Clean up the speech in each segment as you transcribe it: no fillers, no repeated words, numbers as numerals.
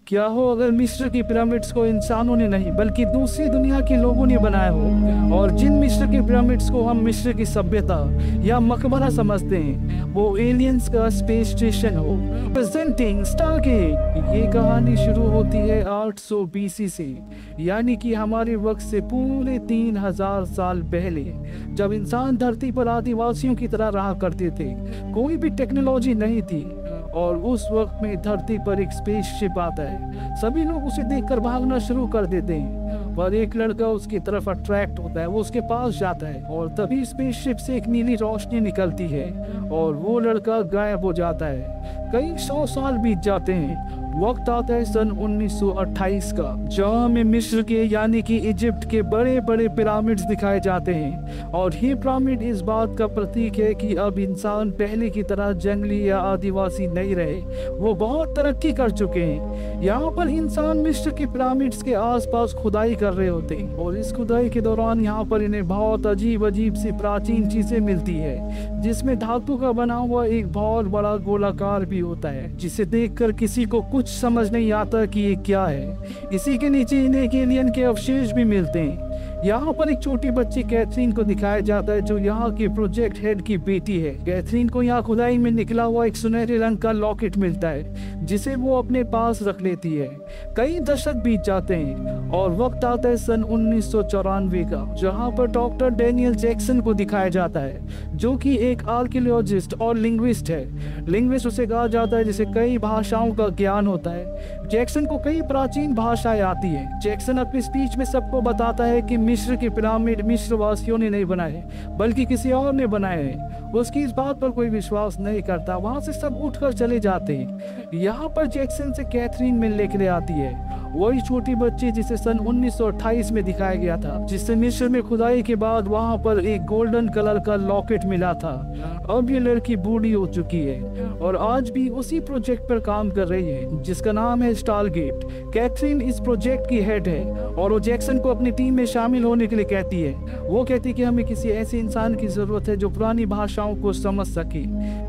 क्या हो अगर मिस्र की पिरामिड्स को इंसानों ने नहीं बल्कि दूसरी दुनिया के लोगों ने बनाया हो, और जिन मिस्र की पिरामिड्स को हम मिस्र की सभ्यता या मकबरा समझते हैं वो एलियंस का स्पेस स्टेशन हो। Presenting Stargate. ये कहानी शुरू होती है 800 बीसी से, यानी कि हमारे वक्त से पूरे 3000 साल पहले, जब इंसान धरती पर आदिवासियों की तरह रहा करते थे। कोई भी टेक्नोलॉजी नहीं थी और उस वक्त में धरती पर एक स्पेसशिप आता है। सभी लोग उसे देखकर भागना शुरू कर देते हैं, पर एक लड़का उसकी तरफ अट्रैक्ट होता है। वो उसके पास जाता है और तभी स्पेसशिप से एक नीली रोशनी निकलती है और वो लड़का गायब हो जाता है। कई 100 साल बीत जाते हैं। वक्त आता है सन 1928 का, जहाँ में मिस्र के यानी कि इजिप्ट के बड़े बड़े पिरामिड्स दिखाए जाते हैं। और ये पिरामिड इस बात का प्रतीक है कि अब इंसान पहले की तरह जंगली या आदिवासी नहीं रहे, वो बहुत तरक्की कर चुके हैं। यहाँ पर इंसान मिस्र के पिरामिड्स के आसपास खुदाई कर रहे होते हैं और इस खुदाई के दौरान यहाँ पर इन्हें बहुत अजीब अजीब सी प्राचीन चीजें मिलती है, जिसमें धातु का बना हुआ एक बहुत बड़ा गोलाकार भी होता है, जिसे देखकर किसी को कुछ समझ नहीं आता कि ये क्या है। इसी के नीचे इन्हें एक एलियन के अवशेष भी मिलते हैं। यहाँ पर एक छोटी बच्ची कैथरीन को दिखाया जाता है, जो यहाँ के प्रोजेक्ट हेड की बेटी है। कैथरीन को यहाँ खुदाई में निकला हुआ एक सुनहरे रंग का लॉकेट मिलता है, जिसे वो अपने पास रख लेती है। कई दशक बीत जाते हैं और वक्त आता है सन 1994 का, जहाँ पर डॉक्टर डैनियल जैक्सन को दिखाया जाता है, जो कि एक आर्कियोलॉजिस्ट और लिंग्विस्ट है। लिंग्विस्ट उसे कहा जाता है जिसे कई भाषाओं का ज्ञान होता है। जैक्सन को कई प्राचीन भाषाएं आती है। जैक्सन अपनी स्पीच में सबको बताता है कि मिस्र के पिरामिड मिस्र वासियों ने नहीं बनाए बल्कि किसी और ने बनाए हैं। उसकी इस बात पर कोई विश्वास नहीं करता। वहां से सब उठकर चले जाते हैं। यहाँ पर जैक्सन से कैथरीन मिलने के लिए आती है, वही छोटी बच्ची जिसे सन 1928 में दिखाया गया था, जिससे मिस्र में खुदाई के बाद वहां पर एक गोल्डन कलर का लॉकेट मिला था। अब ये लड़की बूढ़ी हो चुकी है और आज भी उसी प्रोजेक्ट पर काम कर रही है, जिसका नाम है स्टारगेट। कैथरीन इस प्रोजेक्ट की हेड है और वो जैक्सन को अपनी टीम में शामिल होने के लिए कहती है। वो कहती है कि हमें किसी ऐसे इंसान की जरूरत है जो पुरानी भाषाओं को समझ सके।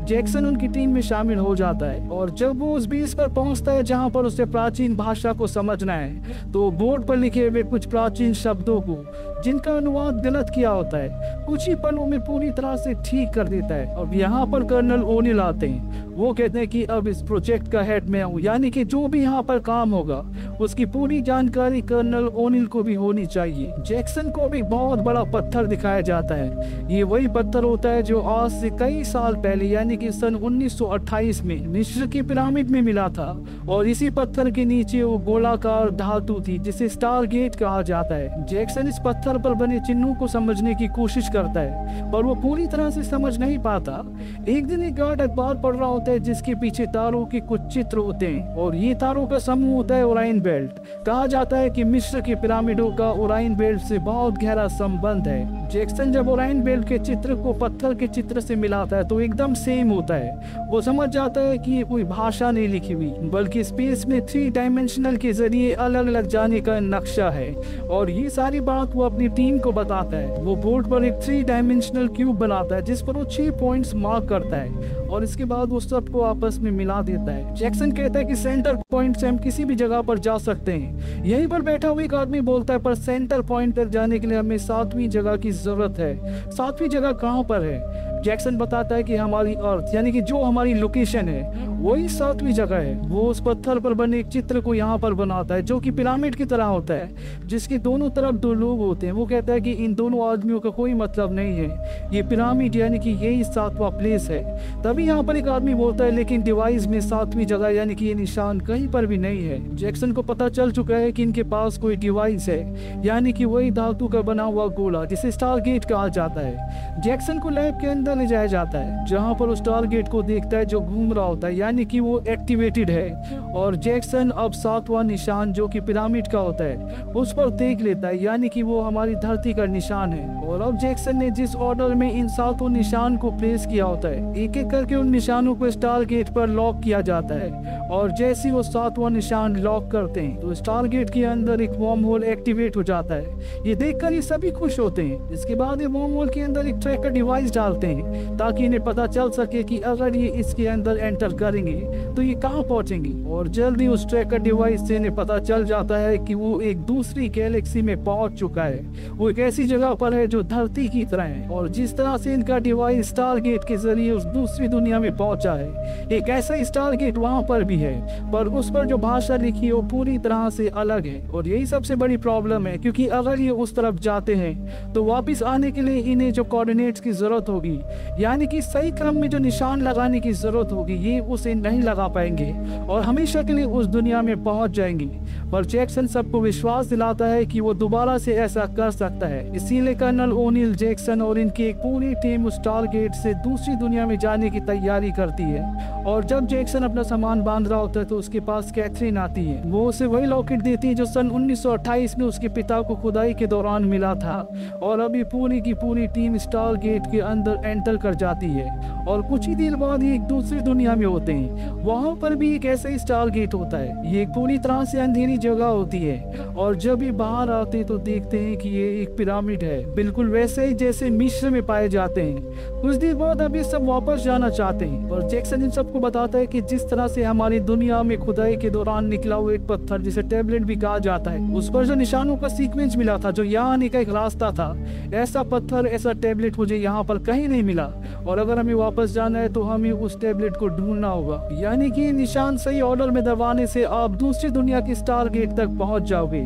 जैक्सन उनकी टीम में शामिल हो जाता है और जब वो उस बेस पर पहुंचता है जहां पर उसे प्राचीन भाषा को समझना है, तो बोर्ड पर लिखे हुए कुछ प्राचीन शब्दों को, जिनका अनुवाद गलत किया होता है, कुछ ही पलों में पूरी तरह से ठीक कर देता है। अब यहाँ पर कर्नल ओनिल आते हैं। वो कहते हैं कि अब इस प्रोजेक्ट का हेड मैं हूँ, यानी कि जो भी यहाँ पर काम होगा उसकी पूरी जानकारी कर्नल ओनिल को भी होनी चाहिए। जैक्सन को भी बहुत बड़ा पत्थर दिखाया जाता है। ये वही पत्थर होता है जो आज से कई साल पहले यानी कि सन 1928 में मिस्र की पिरामिड में मिला था, और इसी पत्थर के नीचे वो गोलाकार धातु थी जिसे स्टारगेट कहा जाता है। जैक्सन इस पत्थर पर बने चिन्हों को समझने की कोशिश करता है, पर वो पूरी तरह से समझ नहीं पाता। एक दिन एक गार्ड अखबार पढ़ रहा होता है जिसके पीछे तारों के कुछ चित्र होते हैं, और ये तारों का समूह होता है ओराइन बेल्ट। कहा जाता है कि मिस्र के पिरामिडों का ओराइन बेल्ट से बहुत गहरा संबंध है। जैक्सन जब ओराइन बेल्ट के चित्र को पत्थर के चित्र से मिलाता है तो एकदम सेम होता है। वो समझ जाता है कि ये कोई भाषा नहीं लिखी हुई, बल्कि स्पेस में 3 डायमेंशनल के जरिए अलग अलग जाने का नक्शा है। और ये सारी बात वो अपनी टीम को बताता है। वो बोर्ड पर एक 3 डायमेंशनल क्यूब बनाता है जिस पर वो 6 पॉइंट्स मार्क करता है, और इसके बाद वो सबको आपस में मिला देता है। जैक्सन कहता है कि सेंटर पॉइंट से हम किसी भी जगह पर जा सकते हैं। यहीं पर बैठा हुआ एक आदमी बोलता है, पर सेंटर पॉइंट तक जाने के लिए हमें 7वीं जगह की जरूरत है। 7वीं जगह कहाँ पर है? जैक्सन बताता है कि हमारी अर्थ यानी कि जो हमारी लोकेशन है वही 7वीं जगह है। वो उस पत्थर पर बने एक चित्र को यहाँ पर बनाता है जो कि पिरामिड की तरह होता है, जिसके दोनों तरफ 2 लोग होते हैं। वो कहता है कि इन दोनों आदमियों का कोई मतलब नहीं है, ये पिरामिड यानी कि यही 7वां प्लेस है। तभी यहाँ पर एक आदमी बोलता है, लेकिन डिवाइस में 7वीं जगह यानी कि ये निशान कहीं पर भी नहीं है। जैक्सन को पता चल चुका है कि इनके पास कोई डिवाइस है, यानी कि वही धातु का बना हुआ गोला जिसे स्टारगेट कहा जाता है। जैक्सन को लैब के अंदर ले जाया जाता है, जहाँ पर उस स्टारगेट को देखता है जो घूम रहा होता है, यानी कि वो एक्टिवेटेड है। और जैक्सन अब 7वां निशान जो कि पिरामिड का होता है उस पर देख लेता है, यानी कि वो हमारी धरती का निशान है। और अब जैक्सन ने जिस ऑर्डर में इन 7 निशान को प्लेस किया होता है, एक एक करके उन निशानों को स्टारगेट पर लॉक किया जाता है। और जैसे वो 7वां निशान लॉक करते हैं तो स्टारगेट के अंदर एक वर्म होल एक्टिवेट हो जाता है। ये देखकर ये सभी खुश होते हैं। इसके बाद ये वर्म होल के अंदर एक ट्रैकर डिवाइस डालते हैं हैं ताकि इन्हें पता चल सके कि अगर ये इसके अंदर एंटर करेंगे तो ये कहाँ पहुंचेंगे। और जल्दी उस ट्रैकर डिवाइस से इन्हें पता चल जाता है कि वो एक दूसरी गैलेक्सी में पहुंच चुका है। वो एक ऐसी जगह पर है जो धरती की तरह है, और जिस तरह से इनका डिवाइस स्टारगेट के जरिए उस दूसरी दुनिया में पहुंचा है, एक ऐसा स्टारगेट वहां पर भी है, पर उस पर जो भाषा लिखी है वो पूरी तरह से अलग है। और यही सबसे बड़ी प्रॉब्लम है, क्योंकि अगर ये उस तरफ जाते हैं तो वापस आने के लिए इन्हें जो कोऑर्डिनेट्स की जरूरत होगी, यानी कि सही क्रम में जो निशान लगाने की जरूरत होगी, ये उसे नहीं लगा पाएंगे और हमेशा के लिए उस दुनिया में पहुंच जाएंगे। पर जैक्सन सबको विश्वास दिलाता है कि वो दोबारा से ऐसा कर सकता है। इसीलिए कर्नल ओनिल जैक्सन और इनकी एक पूरी टीम उस टारगेट से दूसरी दुनिया में जाने की तैयारी करती है। और जब जैक्सन अपना सामान बांध रहा होता है तो उसके पास कैथरीन आती है। वो उसे वही लॉकेट देती है जो सन 1928 में उसके पिता को खुदाई के दौरान मिला था। और अभी पूरी की पूरी टीम स्टारगेट के अंदर एंटर कर जाती है और कुछ ही देर बाद ये एक दूसरी दुनिया में होते हैं। वहाँ पर भी एक ऐसा स्टारगेट होता है। ये एक पूरी तरह से अंधेरी जगह होती है और जब ये बाहर आते हैं तो देखते हैं कि ये एक पिरामिड है, बिल्कुल वैसे ही जैसे मिस्र में पाए जाते हैं। कुछ देर बाद अब ये सब वापस जाना चाहते हैं और जैक्सन इन सबको बताता है कि जिस तरह से हमारी दुनिया में खुदाई के दौरान निकला हुआ एक पत्थर जिसे टैबलेट भी कहा जाता है, उस पर जो निशानों का सीक्वेंस मिला था, जो यहाँ आने का एक रास्ता था, ऐसा पत्थर ऐसा टैबलेट मुझे यहाँ पर कहीं नहीं मिला। और अगर हमें वापस जाना है तो हमें उस टैबलेट को ढूंढना होगा। यानी कि निशान सही ऑर्डर में दबाने से आप दूसरी दुनिया के स्टारगेट तक पहुंच जाओगे।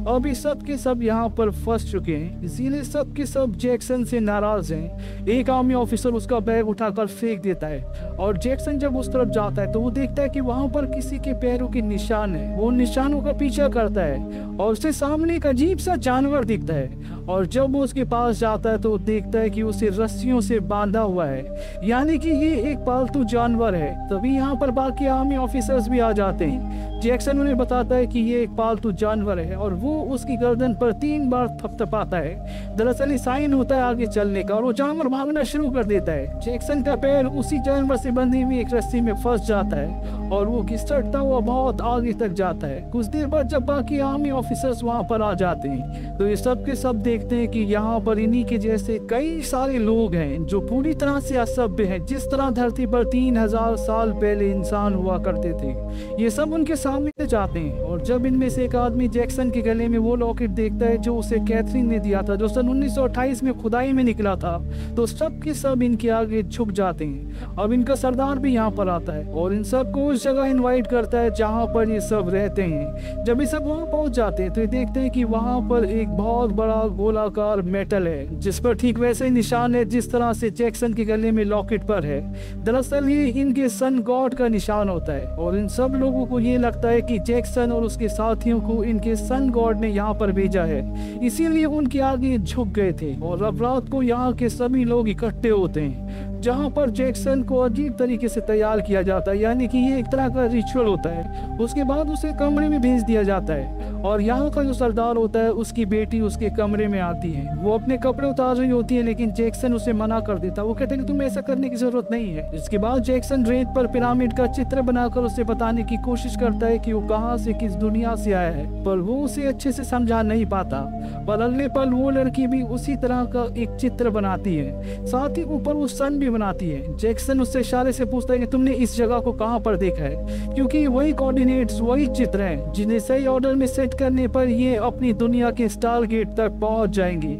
अभी सब के सब यहाँ पर फंस चुके हैं, इसीलिए सब के सब जैक्सन से नाराज हैं। एक आर्मी ऑफिसर उसका बैग उठाकर फेंक देता है और जैक्सन जब उस तरफ जाता है तो वो देखता है कि वहाँ पर किसी के पैरों के निशान है। वो निशानों का पीछा करता है और उसके सामने एक अजीब सा जानवर दिखता है और जब वो उसके पास जाता है तो वो देखता है कि उसे रस्सियों से बांधा हुआ है, यानी कि ये एक पालतू जानवर है। तभी यहाँ पर बाकी आर्मी ऑफिसर्स भी आ जाते हैं। जैक्सन उन्हें बताता है कि ये एक पालतू जानवर है और वो उसकी गर्दन पर 3 बार थपथपाता है। दरअसल ये साइन होता है आगे चलने का और वो जानवर भागना शुरू कर देता है। जैक्सन का पैर उसी जानवर से बंधी हुई एक रस्सी में फंस जाता है और वो घिसटता हुआ बहुत आगे तक जाता है। कुछ देर बाद जब बाकी आर्मी ऑफिसर्स वहाँ पर आ जाते हैं तो ये सब के सब देखते हैं कि यहाँ पर इन्हीं के जैसे कई सारे लोग हैं जो पूरी तरह से असभ्य हैं। जिस तरह धरती पर 3000 साल पहले इंसान हुआ करते थे, ये सब उनके सामने जाते हैं। और जब इनमें से एक आदमी जैक्सन के गले में वो लॉकेट देखता है जो उसे कैथरीन ने दिया था, जो सन 1928 में खुदाई में निकला था, तो सब के सब इनके आगे झुक जाते हैं। अब इनका सरदार भी यहाँ पर आता है और इन सबको उस जगह इनवाइट करता है जहाँ पर ये सब रहते हैं। जब ये सब वहाँ पहुँच जाते हैं तो ये देखते हैं कि वहाँ पर एक बहुत बड़ा गोलाकार मेटल है जिस पर ठीक वैसे ही निशान है जिस तरह से जैक्सन के गले में लॉकेट पर है। दरअसल ये इनके सन गॉड का निशान होता है और इन सब लोगों को ये लगता है कि जैक्सन और उसके साथियों को इनके सन गॉड ने यहाँ पर भेजा है, इसीलिए उनके आगे झुक गए थे। और अब रात को यहाँ के सभी लोग इकट्ठे होते हैं जहाँ पर जैक्सन को अजीब तरीके से तैयार किया जाता है, यानी कि ये एक तरह का रिचुअल होता है। उसके बाद उसे कमरे में भेज दिया जाता है और यहाँ का जो सरदार होता है उसकी बेटी उसके कमरे में आती है। वो अपने कपड़े उतार रही होती है लेकिन जैक्सन उसे मना कर देता है। वो कहते हैं कि तुम्हें ऐसा करने की जरूरत नहीं है। इसके बाद जैक्सन रेत पर पिरामिड का चित्र बनाकर उसे बताने की कोशिश करता है कि वो कहाँ से किस दुनिया से आया है, पर वो उसे अच्छे से समझा नहीं पाता। पर अगले पल वो लड़की भी उसी तरह का एक चित्र बनाती है, साथ ही ऊपर वो सन भी बनाती है। जैक्सन उससे इशारे से पूछता है कि तुमने इस जगह को कहाँ पर देखा है, क्योंकि वही कोऑर्डिनेट्स वही चित्र हैं जिन्हें सही ऑर्डर में सेट करने पर ये अपनी दुनिया के स्टारगेट तक पहुंच जाएंगे।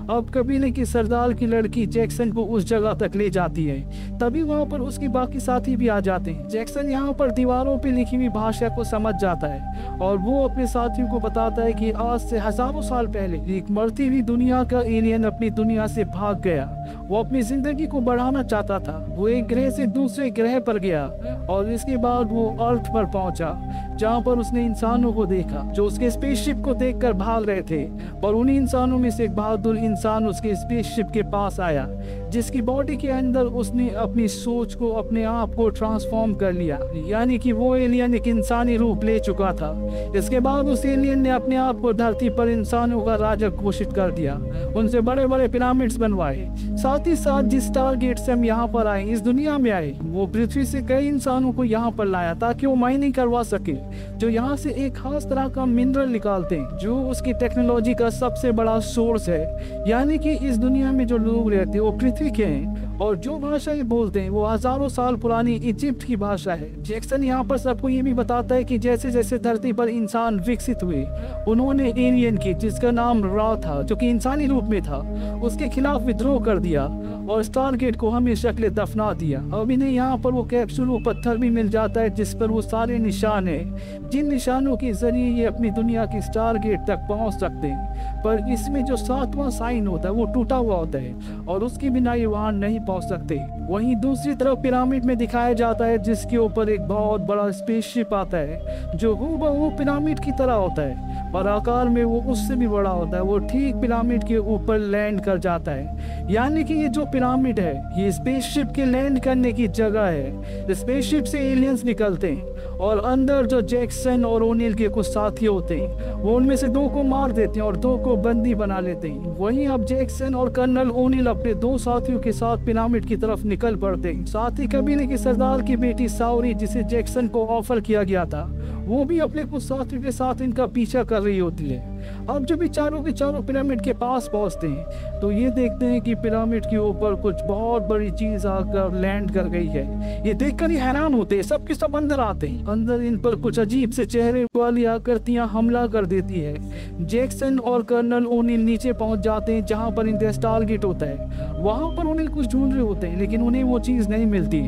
अब कबीले की सरदार की लड़की जैक्सन को उस जगह तक ले जाती है। तभी वहां पर उसके बाकी साथी भी आ जाते हैं। जैक्सन यहाँ पर दीवारों पे लिखी हुई भाषा को समझ जाता है और वो अपने साथियों को बताता है कि आज से हजारों साल पहले एक मरती हुई दुनिया का एलियन अपनी दुनिया से भाग गया। वो अपनी जिंदगी को बढ़ाना चाहता था। वो एक ग्रह से दूसरे ग्रह पर गया और इसके बाद वो अर्थ पर पहुंचा जहाँ पर उसने इंसानों को देखा जो उसके स्पेसशिप को देखकर भाग रहे थे। पर उन्हीं इंसानों में से एक बहादुर इंसान उसके स्पेसशिप के पास आया जिसकी बॉडी के अंदर उसने अपनी सोच को अपने आप को ट्रांसफॉर्म कर लिया, यानी कि वो एलियन एक इंसानी रूप ले चुका था। इसके बाद उस एलियन ने अपने आप को धरती पर इंसानों का राजा घोषित कर दिया, उनसे बड़े बड़े पिरामिड्स बनवाए। साथ ही साथ जिस टारगेट से हम यहाँ पर आए, इस दुनिया में आए, वो पृथ्वी से कई इंसानों को यहाँ पर लाया ताकि वो माइनिंग करवा सके, जो यहाँ से एक खास तरह का मिनरल निकालते हैं जो उसकी टेक्नोलॉजी का सबसे बड़ा सोर्स है। यानी कि इस दुनिया में जो लोग रहते हैं वो पृथ्वी के हैं और जो भाषा ये बोलते हैं वो हजारों साल पुरानी इजिप्ट की भाषा है। जैक्सन यहाँ पर सबको ये भी बताता है कि जैसे जैसे धरती पर इंसान विकसित हुए, उन्होंने एलियन की, जिसका नाम रा था, जो कि इंसानी रूप में था, उसके खिलाफ विद्रोह कर दिया और स्टारगेट को हमेशा के लिए दफना दिया। अब इन्हें यहाँ पर वो कैप्सूल, वो पत्थर भी मिल जाता है जिस पर वो सारे निशान है, जिन निशानों के जरिए ये अपनी दुनिया की स्टारगेट तक पहुँच सकते हैं। पर इसमें जो 7वां साइन होता है वो टूटा हुआ होता है और उसके बिना ये वहां नहीं पहुंच सकते। वहीं दूसरी तरफ पिरामिड में दिखाया जाता है जिसके ऊपर एक बहुत बड़ा स्पेसशिप आता है जो हूबहू पिरामिड की तरह होता है, पर आकार में वो उससे भी बड़ा होता है। वो ठीक पिरामिड के ऊपर लैंड कर जाता है, यानी कि ये जो पिरामिड है ये स्पेसशिप के लैंड करने की जगह है। स्पेसशिप से एलियंस निकलते हैं और अंदर जो जैक्सन और ओनिल के कुछ साथी होते हैं वो उनमें से 2 को मार देते हैं और 2 को बंदी बना लेते हैं। वहीं अब जैक्सन और कर्नल ओनिल अपने 2 साथियों के साथ पिरामिड की तरफ निकल पड़ते हैं। साथ ही कबीले के सरदार की बेटी साउरी, जिसे जैक्सन को ऑफर किया गया था, वो भी अपने कुछ साथियों के साथ इनका पीछा कर रही होती है। अब जब ये चारों के चारों पिरामिड के पास पहुंचते हैं तो ये देखते हैं कि पिरामिड के ऊपर कुछ बहुत बड़ी चीज आकर लैंड कर गई है। ये देखकर ही हैरान होते हैं, सब के सब अंदर आते हैं। अंदर इन पर कुछ अजीब से चेहरे वाली आकृतियां हमला कर देती है। जैक्सन और कर्नल ओनिल नीचे पहुंच जाते हैं जहां पर इनका स्टारगेट होता है। वहां पर ओनिल कुछ ढूंढ रहे होते हैं लेकिन उन्हें वो चीज नहीं मिलती।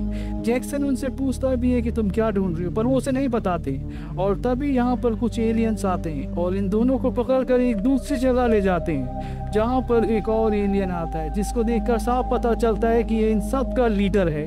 जैक्सन उनसे पूछता भी है कि तुम क्या ढूंढ रहे हो, पर वो उसे नहीं बताते। और तभी यहाँ पर कुछ एलियंस आते हैं और इन दोनों को पकड़ कर एक दूसरी जगह ले जाते हैं जहाँ पर एक और एलियन आता है जिसको देखकर साफ पता चलता है कि ये इन सब का लीडर है।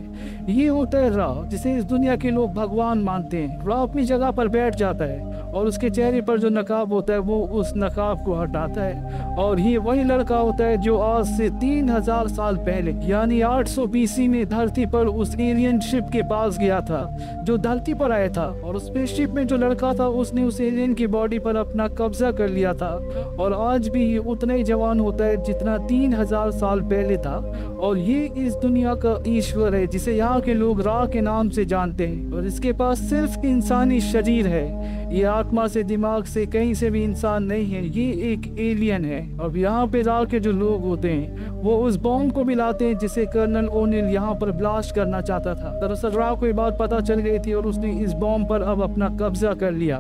ये होता है रा, जिसे इस दुनिया के लोग भगवान मानते हैं। रा अपनी जगह पर बैठ जाता है और उसके चेहरे पर जो नकाब होता है वो उस नकाब को हटाता है और ये वही लड़का होता है जो आज से 3000 साल पहले यानी 800 BC में धरती पर उस एलियन शिप के पास गया था जो धरती पर आया था। और उस स्पेसशिप में जो लड़का था उसने उस एलियन की बॉडी पर अपना कब्जा कर लिया था और आज भी ये उतना ही जवान होता है जितना 3000 साल पहले था। और ये इस दुनिया का ईश्वर है जिसे यहाँ के लोग रा के नाम से जानते हैं और इसके पास सिर्फ इंसानी शरीर है। ये आत्मा से, दिमाग से, कहीं से भी इंसान नहीं है, ये एक एलियन है। अब यहाँ पे रा के जो लोग होते हैं वो उस बॉम्ब को भी लाते हैं जिसे कर्नल ओनिल यहाँ पर ब्लास्ट करना चाहता था। दरअसल रा को ये बात पता चल गई थी और उसने इस बॉम्ब पर अब अपना कब्जा कर लिया।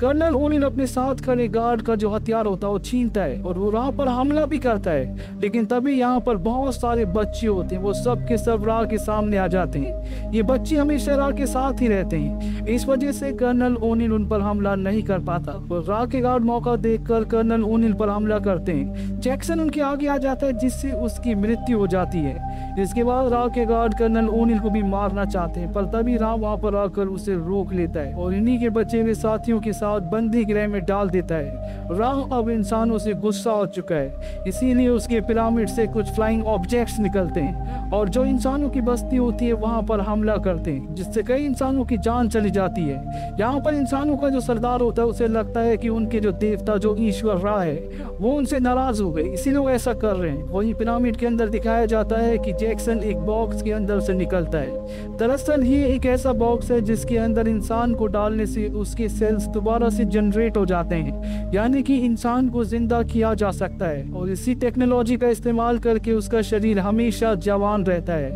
कर्नल ओनिल अपने साथ खड़े गार्ड का जो हथियार होता है वो छीनता है और वो रा पर हमला भी करता है। लेकिन तभी यहाँ पर बहुत सारे बच्चे होते हैं, वो सब के सब रा के सामने आ जाते हैं। ये बच्चे हमेशा रा के साथ ही रहते हैं, इस वजह से कर्नल ओनिल उन पर हमला नहीं कर पाता। और रा के गार्ड मौका देखकर कर्नल ओनिल पर हमला करते हैं। जैक्सन उनके आगे आ जाता है जिससे उसकी मृत्यु हो जाती है। इसके बाद रा के गार्ड कर्नल ओनिल को भी मारना चाहते हैं पर तभी रा वहां पर आकर उसे रोक लेता है और इन्हीं के बचे हुए साथियों के साथ बंदी गृह में डाल देता है। रा अब इंसानों से गुस्सा हो चुका है, इसीलिए उसके पिरामिड से कुछ फ्लाइंग ऑब्जेक्ट्स निकलते हैं और जो इंसानों की बस्ती होती है वहां पर हमला करते हैं जिससे कई इंसानों की जान चली जाती है। यहाँ पर इंसानों का जो सरदार होता है उसे लगता है कि उनके जो देवता, जो ईश्वर रा है, वो उनसे नाराज हो गए, इसीलिए वो ऐसा कर रहे हैं। वहीं पिरामिड के अंदर दिखाया जाता है कि जैक्सन एक बॉक्स के अंदर से निकलता है। दरअसल ये एक ऐसा बॉक्स है जिसके अंदर इंसान को डालने से उसके सेल्स दोबारा से जनरेट हो जाते हैं, यानी कि इंसान को जिंदा किया जा सकता है और इसी टेक्नोलॉजी का इस्तेमाल करके उसका शरीर हमेशा जवान रहता है।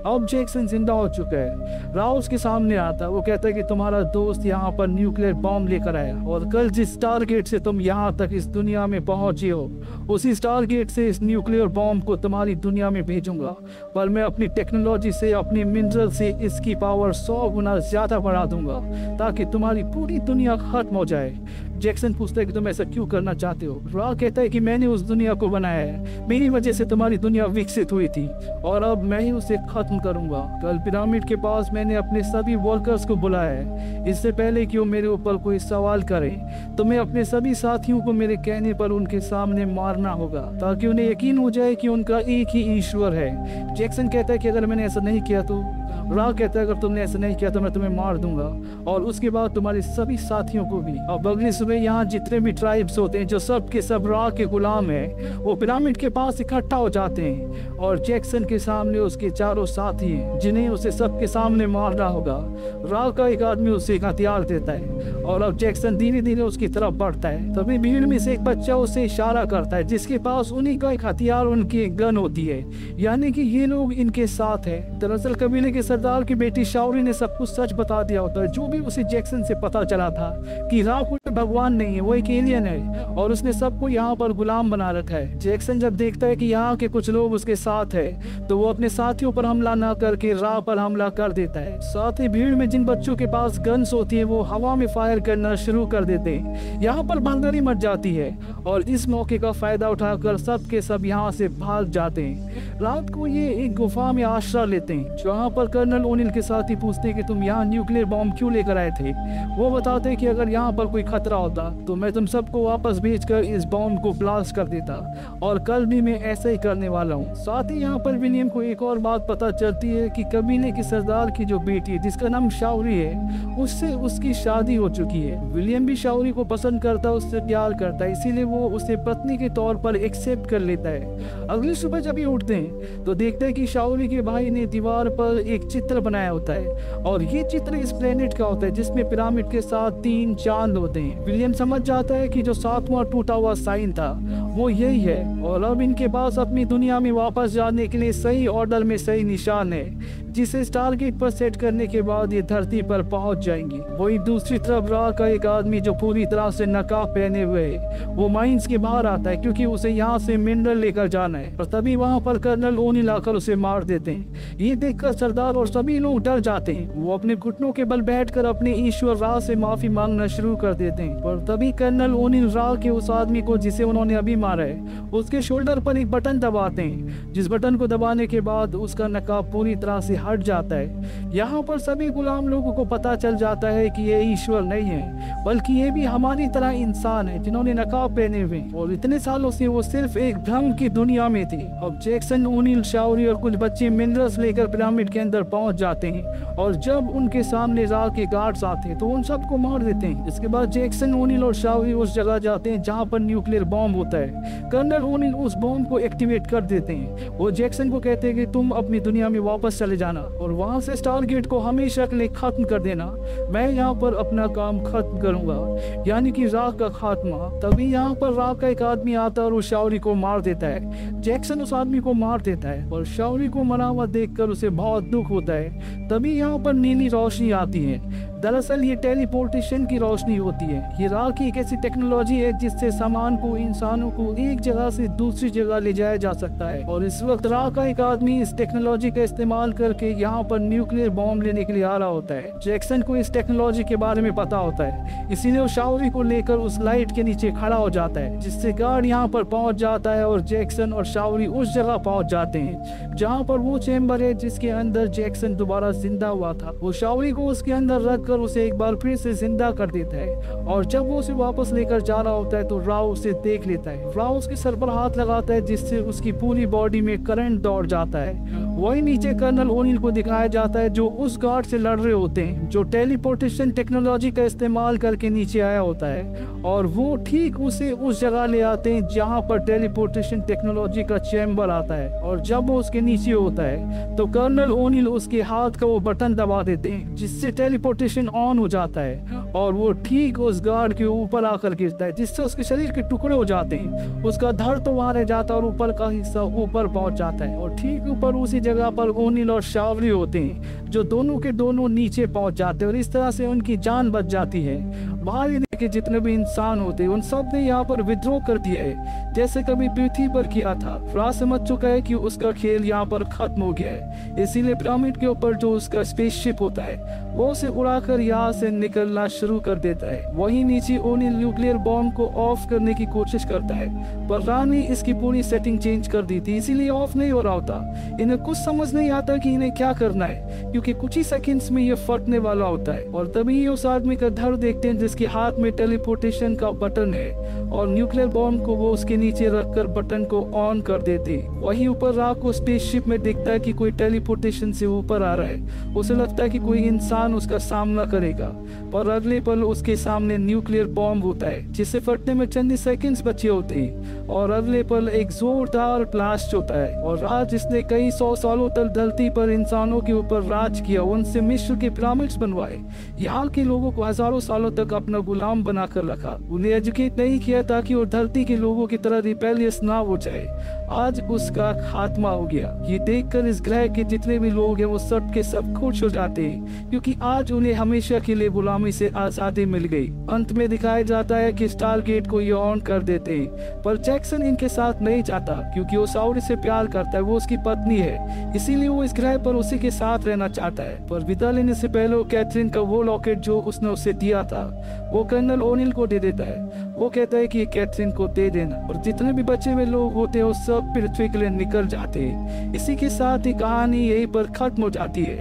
अब जैक्सन जिंदा हो चुका है। रा उसके सामने आता है, वो कहता है कि तुम्हारा दोस्त यहाँ पर न्यूक्लियर बॉम्ब लेकर आया और कल जिस टारगेट से तुम यहाँ तक इस दुनिया में पहुंचे हो उसी टारगेट से इस न्यूक्लियर बॉम्ब को तुम्हारी दुनिया में भेजूंगा, पर मैं अपनी टेक्नोलॉजी से, अपनी मिनरल से इसकी पावर 100 गुना ज्यादा बढ़ा दूंगा ताकि तुम्हारी पूरी दुनिया खत्म हो जाए। जैक्सन पूछता है कि तुम ऐसा क्यों करना चाहते हो। रा कहता है कि मैंने उस दुनिया को बनाया है, मेरी वजह से तुम्हारी दुनिया विकसित हुई थी और अब मैं ही उसे खत्म करूंगा। कल पिरामिड के पास मैंने अपने सभी वर्कर्स को बुलाया है, इससे पहले कि वो मेरे ऊपर कोई सवाल करें तो मैं अपने सभी साथियों को मेरे कहने पर उनके सामने मारना होगा ताकि उन्हें यकीन हो जाए कि उनका एक ही ईश्वर है। जैक्सन कहता है कि अगर मैंने ऐसा नहीं किया तो। रा कहता है अगर तुमने ऐसा नहीं किया तो मैं तुम्हें मार दूंगा और उसके बाद तुम्हारे सभी साथियों को भी। अब अगली सुबह यहाँ जितने भी ट्राइब्स होते हैं जो सब के सब रा के गुलाम है वो पिरामिड के पास इकट्ठा हो जाते हैं और जैक्सन के सामने उसके चारों साथी हैं जिन्हें उसे सबके सामने मारना होगा। रा का एक आदमी उसे एक हथियार देता है और अब जैक्सन धीरे धीरे उसकी तरफ बढ़ता है। तभी भीड़ में से एक बच्चा उसे इशारा करता है जिसके पास उन्हीं का एक हथियार उनके की एक गन होती है, यानी कि ये लोग इनके साथ है। दरअसल कबीले के सरदार की बेटी शाओरी ने सब कुछ सच बता दिया होता है, जो भी उसे जैक्सन से पता चला था कि रा कोई भगवान नहीं है, वो एक एलियन है और उसने सबको यहाँ पर गुलाम बना रखा है। जैक्सन जब देखता है कि यहाँ के कुछ लोग उसके साथ है तो वो अपने साथियों पर हमला न करके रा पर हमला कर देता है। साथ ही भीड़ में जिन बच्चों के पास गन्स होती है वो हवा में फायर करना शुरू कर देते हैं। यहाँ पर भगदड़ी मच जाती है और इस मौके का फायदा उठाकर सब के सब यहाँ से भाग जाते हैं। रात को ये एक गुफा में आश्रय लेते हैं, जहाँ पर कर्नल ओनिल के साथ ही पूछते हैं कि तुम यहाँ न्यूक्लियर बॉम्ब क्यों लेकर आए थे। वो बताते हैं कि अगर यहाँ पर कोई खतरा होता तो मैं तुम सबको वापस भेजकर इस बॉम्ब को ब्लास्ट कर देता और कल भी मैं ऐसा ही करने वाला हूँ। साथ ही यहाँ पर विलियम को एक और बात पता चलती है कि कबीले के सरदार की जो बेटी है जिसका नाम शाओरी है, उससे उसकी शादी हो चुकी है। विलियम भी शाओरी को पसंद करता है, उससे प्यार करता है, इसीलिए वो उसे पत्नी के तौर पर एक्सेप्ट कर लेता है। अगली सुबह जब ये उठते हैं तो देखते हैं कि शाओरी के भाई ने दीवार पर एक चित्र बनाया होता है और ये चित्र इस प्लेनेट का होता है जिसमें पिरामिड के साथ 3 चांद होते हैं। विलियम समझ जाता है कि जो 7वां टूटा हुआ साइन था वो यही है और अब इनके पास अपनी दुनिया में वापस जाने के लिए सही ऑर्डर में सही निशान है, जिसे टारगेट पर सेट करने के बाद ये धरती पर पहुंच जाएंगी। वही दूसरी तरफ रा का एक आदमी जो पूरी तरह से नकाब पहने हुए है वो माइंस के बाहर आता है क्योंकि उसे यहाँ से मिनरल लेकर जाना है। और तभी वहाँ पर कर्नल ओनिल आकर उसे मार देते हैं। ये देखकर सरदार और सभी लोग डर जाते हैं। वो अपने घुटनों के बल बैठकर अपने ईश्वर रा से माफी मांगना शुरू कर देते हैं। और तभी कर्नल ओनिल रा के उस आदमी को जिसे उन्होंने अभी मारा है उसके शोल्डर पर एक बटन दबाते हैं, जिस बटन को दबाने के बाद उसका नकाब पूरी तरह से हट जाता है। यहाँ पर सभी गुलाम लोगों को पता चल जाता है कि ये ईश्वर नहीं है बल्कि ये भी हमारी तरह इंसान है जिन्होंने नकाब पहने हुए और इतने सालों से वो सिर्फ एक भ्रम की दुनिया में थे। अब जैक्सन, ओनिल, शाओरी और कुछ बच्चे मिनरल्स लेकर पिरामिड के अंदर पहुंच जाते हैं और जब उनके सामने रा के गार्ड्स आते हैं तो उन सबको मार देते हैं। इसके बाद जैक्सन, ओनिल और शाओरी उस जगह जाते हैं जहाँ पर न्यूक्लियर बॉम्ब होता है। कर्नल ओनिल उस बॉम्ब को एक्टिवेट कर देते हैं। वो जैक्सन को कहते हैं कि तुम अपनी दुनिया में वापस चले जाना और वहां से स्टारगेट को हमेशा के लिए खत्म कर देना। मैं यहाँ पर अपना काम खत्म करूंगा, यानी कि रा का खात्मा। तभी यहाँ पर रा का एक आदमी आता है और उस शाओरी को मार देता है। जैक्सन उस आदमी को मार देता है और शाओरी को मरा हुआ देखकर उसे बहुत दुख होता है। तभी यहाँ पर नीली रोशनी आती है। दरअसल ये टेलीपोर्टेशन की रोशनी होती है। ये रा की एक ऐसी टेक्नोलॉजी है जिससे सामान को, इंसानों को एक जगह से दूसरी जगह ले जाया जा सकता है। और इस वक्त रा का एक आदमी इस टेक्नोलॉजी का इस्तेमाल करके यहाँ पर न्यूक्लियर बॉम्ब लेने के लिए आ रहा होता है। जैक्सन को इस टेक्नोलॉजी के बारे में पता होता है, इसीलिए वो शाओरी को लेकर उस लाइट के नीचे खड़ा हो जाता है, जिससे गार्ड यहाँ पर पहुंच जाता है और जैक्सन और शाओरी उस जगह पहुंच जाते हैं जहाँ पर वो चेम्बर है जिसके अंदर जैक्सन दोबारा जिंदा हुआ था। वो शाओरी को उसके अंदर रख उसे एक बार फिर से जिंदा कर देता है और जब वो उसे वापस लेकर जा रहा होता है तो राव उसे देख लेता है। राव उसके सर पर हाथ लगाता है जिससे उसकी पूरी बॉडी में करंट दौड़ जाता है। वही नीचे कर्नल ओनिल को दिखाया जाता है जो उस गार्ड से लड़ रहे होते हैं जो टेलीपोर्टेशन टेक्नोलॉजी का इस्तेमाल करके नीचे आया होता है और वो ठीक उसे उस जगह ले आते हैं जहाँ पर टेलीपोर्टेशन टेक्नोलॉजी का चैम्बर आता है। और जब वो उसके नीचे होता है तो कर्नल ओनिल उसके हाथ का वो बटन दबा देते हैं जिससे टेलीपोर्टेशन ऑन हो जाता है और वो ठीक उस गार्ड के ऊपर आकर गिरता है जिससे उसके शरीर के टुकड़े हो जाते हैं। उसका धड़ तो वहां रह जाता है और ऊपर का हिस्सा ऊपर पहुंच जाता है और ठीक ऊपर उसी जगह पर ओनिल और शाओरी होते हैं जो दोनों के दोनों नीचे पहुंच जाते हैं और इस तरह से उनकी जान बच जाती है। बाहर के जितने भी इंसान होते हैं उन सब ने यहाँ पर विद्रोह कर दिया है जैसे कभी पृथ्वी पर किया था। रा समझ चुका है कि उसका खेल यहाँ पर खत्म हो गया है, इसीलिए पिरामिड के ऊपर जो उसका स्पेसशिप होता है वो उसे उड़ाकर यहाँ से निकलना शुरू कर देता है। वहीं नीचे ओनिल न्यूक्लियर बॉम्ब को ऑफ करने की कोशिश करता है पर रा ने इसकी पूरी सेटिंग चेंज कर दी थी, इसीलिए ऑफ नहीं हो रहा होता। इन्हें कुछ समझ नहीं आता कि इन्हें क्या करना है क्योंकि कुछ ही सेकंड्स में ये फटने वाला होता है। और तभी उस आदमी का धड़ देखते हैं जिसके हाथ में टेलीपोर्टेशन का बटन है और न्यूक्लियर बॉम्ब को वो उसके नीचे रखकर बटन को ऑन कर देते। वहीं ऊपर रा को स्पेसशिप में दिखता है कि कोई टेलीपोर्टेशन से ऊपर आ रहा है। उसे लगता है कि कोई इंसान उसका सामना करेगा पर अगले पल उसके सामने न्यूक्लियर बॉम्ब होता है जिसे फटने में चंद सेकंड्स बचे होते हैं और अगले पल एक जोरदार ब्लास्ट होता है। और राज जिसने कई 100 सालों तक धरती पर इंसानों के ऊपर राज किया, उनसे मिस्र के पिरामिड्स बनवाए, यहाँ के लोगों को हजारों सालों तक अपना गुलाम गुलाम बनाकर रखा, उन्हें एजुकेट नहीं किया ताकि वो धरती के लोगों की तरह रिपेलियस ना हो जाए। आज उसका खात्मा हो गया। ये देखकर इस ग्रह के जितने भी लोग हैं वो सब के सब खुश हो जाते हैं, क्योंकि आज उन्हें हमेशा के लिए गुलामी से आजादी मिल गई। अंत में दिखाया जाता है कि स्टारगेट को ये ऑन कर देते हैं, पर जैक्सन इनके साथ नहीं जाता क्योंकि वो साउरी से प्यार करता है, वो उसकी पत्नी है, इसीलिए वो इस ग्रह पर उसी के साथ रहना चाहता है। पर विदा लेने से पहले वो कैथरीन का वो लॉकेट जो उसने उसे दिया था वो कर्नल ओनिल को दे देता है। वो कहता है कि ये कैथरीन को दे देना, और जितने भी बचे हुए लोग होते हैं वो सब पृथ्वी के लिए निकल जाते हैं। इसी के साथ ही कहानी यहीं पर खत्म हो जाती है।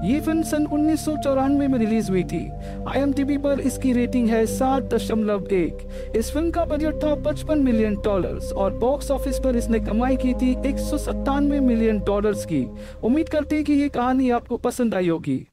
ये फिल्म सन 1994 में रिलीज हुई थी। IMDb पर इसकी रेटिंग है 7.1। इस फिल्म का बजट था $55 मिलियन और बॉक्स ऑफिस पर इसने कमाई की थी $197 मिलियन की। उम्मीद करते हैं कि ये कहानी आपको पसंद आई होगी।